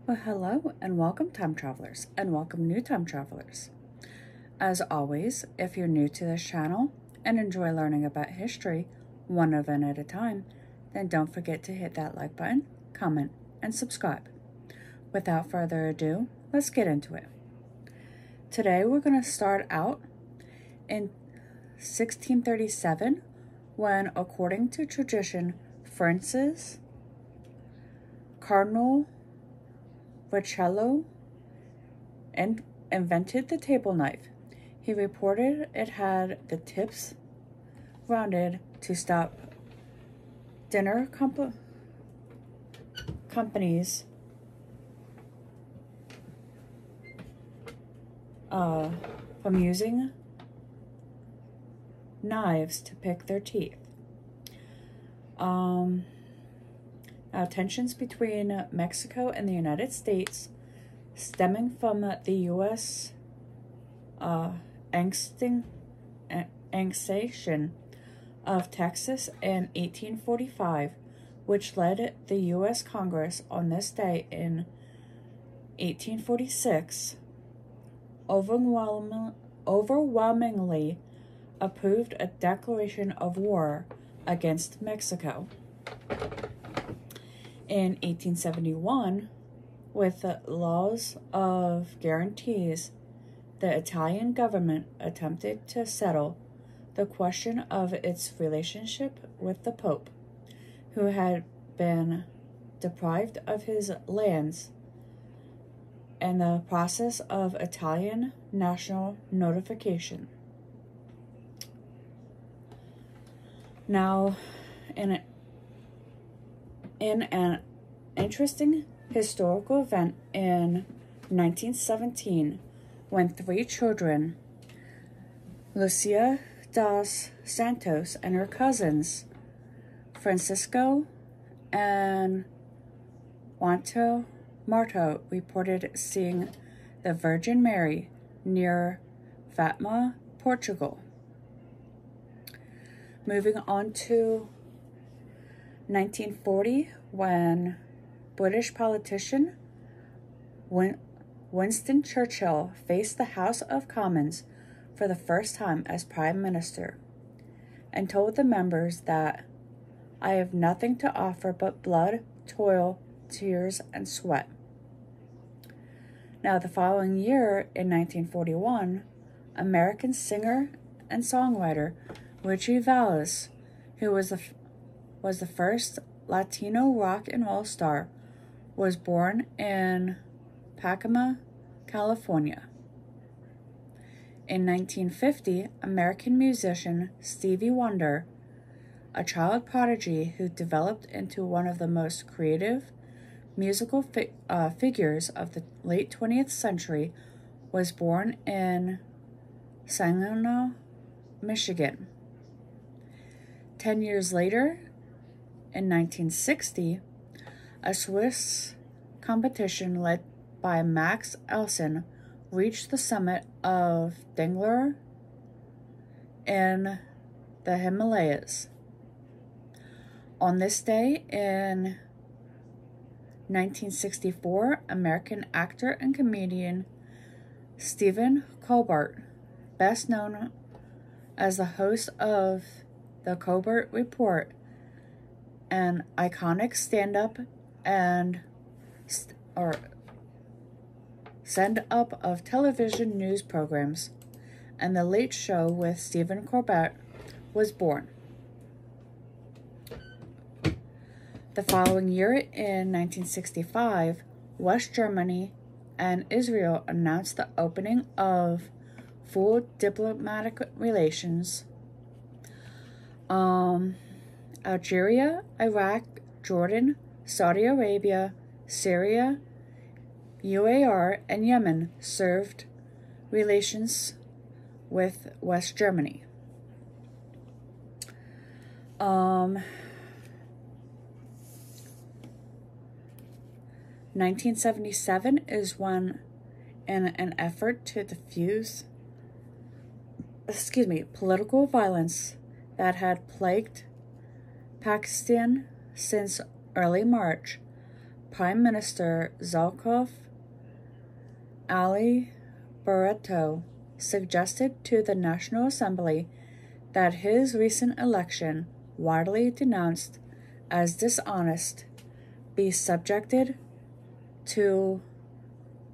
Well, hello and welcome, time travelers, and welcome new time travelers. As always, if you're new to this channel and enjoy learning about history one event at a time, then don't forget to hit that like button, comment, and subscribe. Without further ado, let's get into it. Today we're going to start out in 1637 when, according to tradition, Francis Cardinal Vitello invented the table knife. He reported it had the tips rounded to stop dinner companies from using knives to pick their teeth. Now, tensions between Mexico and the United States, stemming from the U.S. Annexation of Texas in 1845, which led the U.S. Congress on this day in 1846, overwhelmingly approved a declaration of war against Mexico. In 1871, with the laws of guarantees, the Italian government attempted to settle the question of its relationship with the Pope, who had been deprived of his lands, and the process of Italian national notification. Now, in an interesting historical event in 1917, when three children, Lucia dos Santos and her cousins, Francisco and Juanito Marto, reported seeing the Virgin Mary near Fatima, Portugal. Moving on to 1940, when British politician Winston Churchill faced the House of Commons for the first time as Prime Minister and told the members that I have nothing to offer but blood, toil, tears, and sweat. Now, the following year, in 1941, American singer and songwriter Richie Valens, who was the first Latino rock and roll star, was born in Pacoima, California. In 1950, American musician Stevie Wonder, a child prodigy who developed into one of the most creative musical figures of the late 20th century, was born in Saginaw, Michigan. 10 years later, in 1960, a Swiss competition led by Max Elson reached the summit of Danglar in the Himalayas. On this day in 1964, American actor and comedian Stephen Colbert, best known as the host of The Colbert Report, an iconic stand-up send-up of television news programs, and The Late Show with Stephen Colbert, was born. The following year, in 1965, West Germany and Israel announced the opening of full diplomatic relations. Algeria, Iraq, Jordan, Saudi Arabia, Syria, UAR, and Yemen served relations with West Germany. 1977 is when, in an effort to diffuse political violence that had plagued Pakistan since early March, Prime Minister Zulkifli Ali Bhutto suggested to the National Assembly that his recent election, widely denounced as dishonest, be subjected to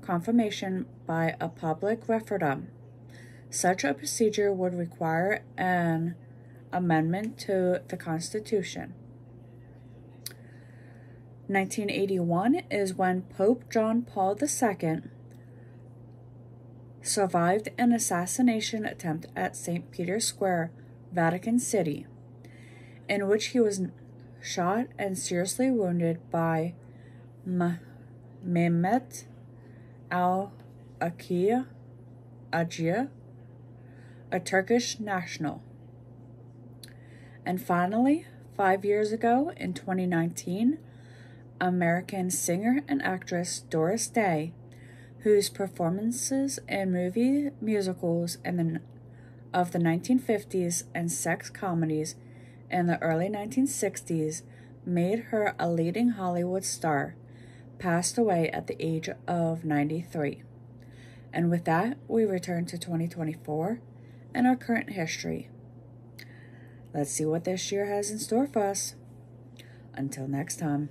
confirmation by a public referendum. Such a procedure would require an amendment to the Constitution. 1981 is when Pope John Paul II survived an assassination attempt at St. Peter's Square, Vatican City, in which he was shot and seriously wounded by Mehmet al-Agha, a Turkish national. And finally, 5 years ago, in 2019, American singer and actress Doris Day, whose performances in movie musicals of the 1950s and sex comedies in the early 1960s made her a leading Hollywood star, passed away at the age of 93. And with that, we return to 2024 and our current history. Let's see what this year has in store for us. Until next time.